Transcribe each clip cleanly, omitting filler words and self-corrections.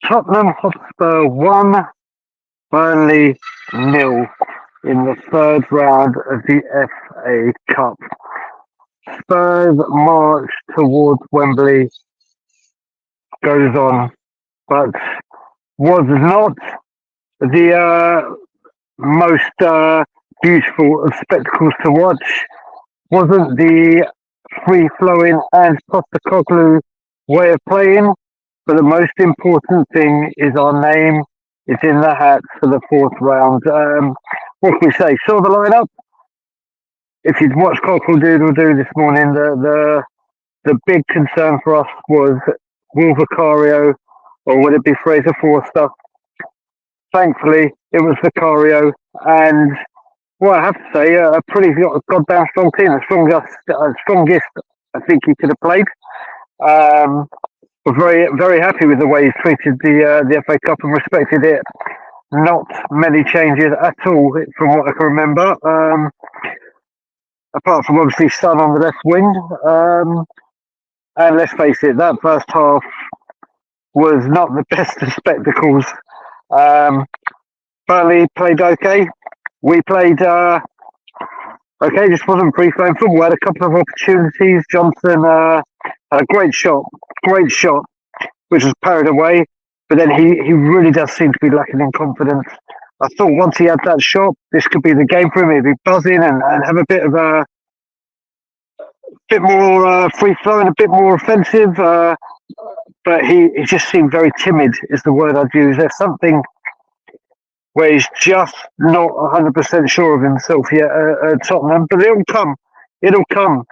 Tottenham Hotspur 1, Burnley nil in the third round of the FA Cup. Spurs march towards Wembley goes on, but was not the most beautiful of spectacles to watch. Wasn't the free-flowing and Postecoglou way of playing, but the most important thing is our name is in the hat for the fourth round. What can we say? Saw the lineup. If you'd watched Cockle Doodle Do this morning, the big concern for us was will Vicario or would it be Fraser Forster? Thankfully, it was Vicario, and well, I have to say, a pretty goddamn strong team, the strongest I think he could have played. We're very happy with the way he's treated the FA Cup and respected it. Not many changes at all from what I can remember, apart from obviously Son on the left wing. And let's face it, that first half was not the best of spectacles. Burnley played okay. We played okay, just wasn't free-flowing football. We had a couple of opportunities. Johnson had a great shot, which was parried away. But then he really does seem to be lacking in confidence. I thought once he had that shot, this could be the game for him. He'd be buzzing and have a bit of a bit more free-flowing, a bit more offensive. But he just seemed very timid, is the word I'd use. There's something where he's just not 100% sure of himself yet at Tottenham. But it'll come. It'll come.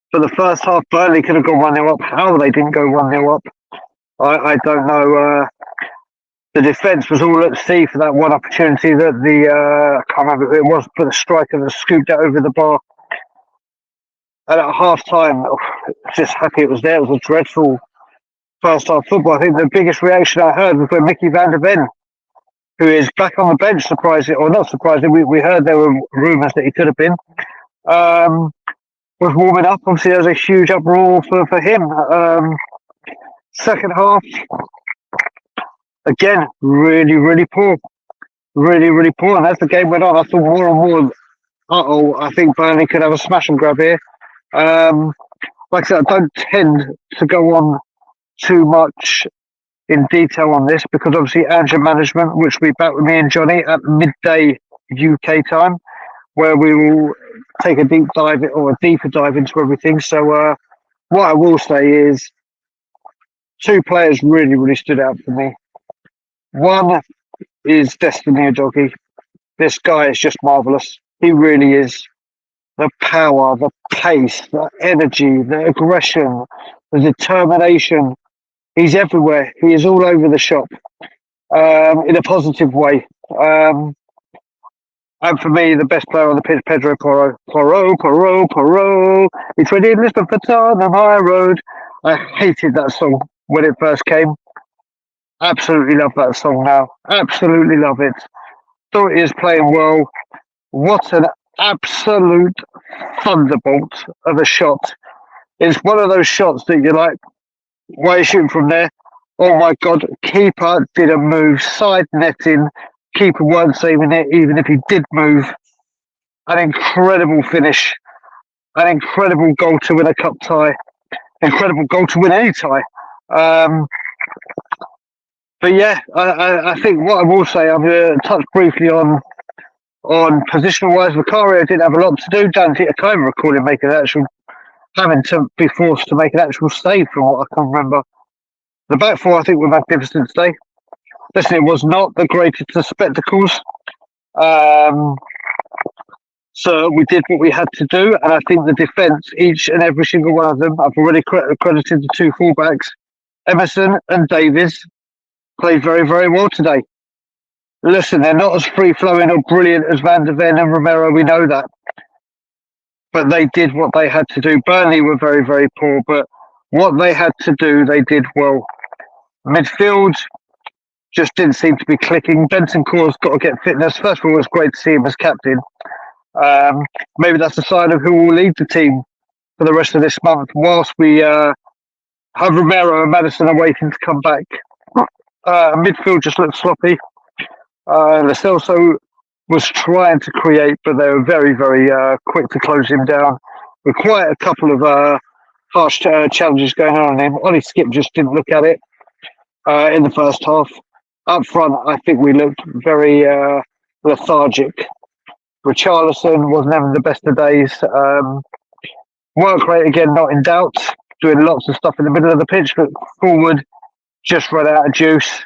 For the first half, Burnley could have gone 1-0 up. How they didn't go 1-0 up, I don't know. The defence was all at sea for that one opportunity that I can't remember who it was, but the striker that scooped it over the bar. And at half time, just happy it was there. It was a dreadful first half football. I think the biggest reaction I heard was when Mickey van der Ven, who is back on the bench, surprising or not surprising, we heard there were rumours that he could have been, was warming up. Obviously, there was a huge uproar for him. Second half, again, really poor. Really poor. And as the game went on, I thought more and more, I think Burnley could have a smash and grab here. Like I said, I don't tend to go on too much in detail on this because obviously Anger Management, which will be back with me and Johnny at midday UK time, where we will take a deep dive or a deeper dive into everything. So what I will say is two players really stood out for me. One is Destiny Udogie. This guy is just marvellous. He really is. The power, the pace, the energy, the aggression, the determination. He's everywhere. He is all over the shop in a positive way. And for me, the best player on the pitch, Pedro Porro. Porro. It's when he Lisbon for Tottenham High Road. I hated that song when it first came. Absolutely love that song now. Absolutely love it. Thought he is playing well. What an absolute thunderbolt of a shot. It's one of those shots that you're like, why are you shooting from there? Oh my God, keeper didn't move, side netting, keeper weren't saving it, even if he did move. An incredible finish, an incredible goal to win a cup tie, incredible goal to win any tie. But yeah, I think what I will say, I'm going to touch briefly on positional wise. Vicario didn't have a lot to do. I can't even recall him having to be forced to make an actual save from what I can remember. The back four, I think, were magnificent today. Listen, it was not the greatest of spectacles. So we did what we had to do, and I think the defence, each and every single one of them, I've already credited the two fullbacks, Emerson and Davies, played very well today. Listen, they're not as free-flowing or brilliant as Van der Ven and Romero, we know that. But they did what they had to do. Burnley were very poor, but what they had to do, they did well. Midfield just didn't seem to be clicking. Benson Core's got to get fitness. First of all, it was great to see him as captain. Maybe that's a sign of who will lead the team for the rest of this month, whilst we have Romero and Maddison are waiting to come back. Midfield just looked sloppy. Lo Celso was trying to create, but they were very, very quick to close him down. With quite a couple of harsh challenges going on him. Ollie Skip just didn't look at it in the first half. Up front, I think we looked very lethargic. Richarlison wasn't having the best of days. Work rate again, not in doubt. Doing lots of stuff in the middle of the pitch, but forward just ran out of juice.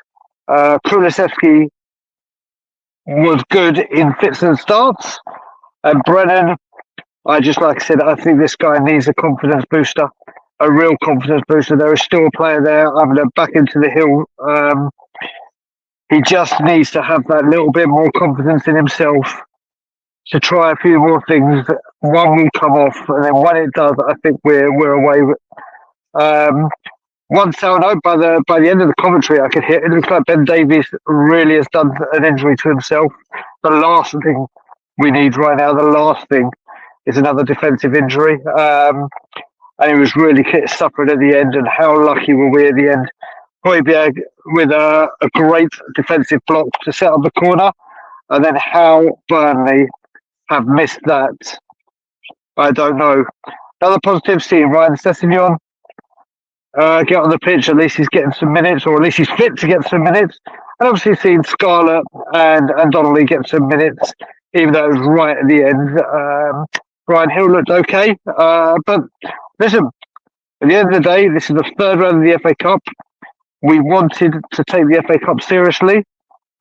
Kulusevski was good in fits and starts. And Brennan, like I said, I think this guy needs a confidence booster, a real confidence booster. There is still a player there. I'm going to back into the hill. He just needs to have that little bit more confidence in himself to try a few more things. One will come off, and then when it does, I think we're away with. One sour note, by the end of the commentary, I could hear it looks like Ben Davies really has done an injury to himself. The last thing we need right now, the last thing, is another defensive injury. And he was really suffering at the end. And how lucky were we at the end? Højbjerg with a great defensive block to set up the corner, and then how Burnley have missed that, I don't know. Another positive, seeing Ryan Sessegnon get on the pitch. At least he's getting some minutes, or at least he's fit to get some minutes. And obviously seeing Scarlett and Donnelly get some minutes, even though it was right at the end. Ryan Hill looked okay. But listen, at the end of the day, this is the third round of the FA Cup. We wanted to take the FA Cup seriously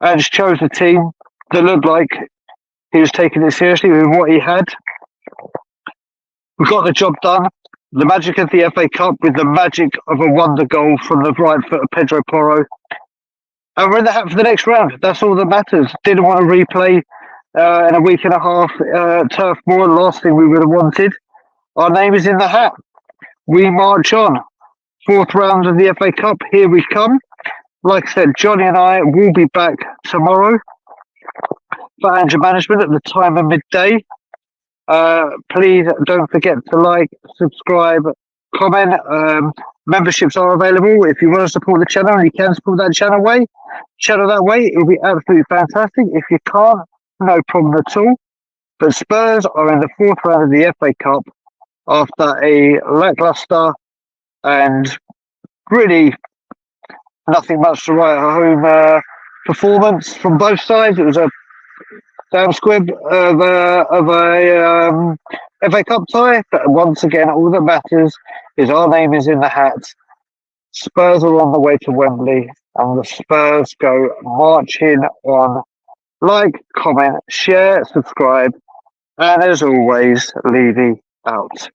and chose a team that looked like he was taking it seriously with what he had. We got the job done. The magic of the FA Cup with the magic of a wonder goal from the right foot of Pedro Porro. And we're in the hat for the next round. That's all that matters. Didn't want to replay in a week and a half Turf Moor. Last thing we would have wanted. Our name is in the hat. We march on. Fourth round of the FA Cup. Here we come. Like I said, Johnny and I will be back tomorrow for Andrew Management at the time of midday. Please don't forget to like, subscribe, comment. Memberships are available if you want to support the channel, and you can support that channel that way. It will be absolutely fantastic. If you can't, no problem at all. But Spurs are in the fourth round of the FA Cup after a lackluster and really nothing much to write home performance from both sides. It was a damn squib of a FA Cup tie, but once again, all that matters is our name is in the hat. Spurs are on the way to Wembley, and the Spurs go marching on. Like, comment, share, subscribe, and as always, Levy out.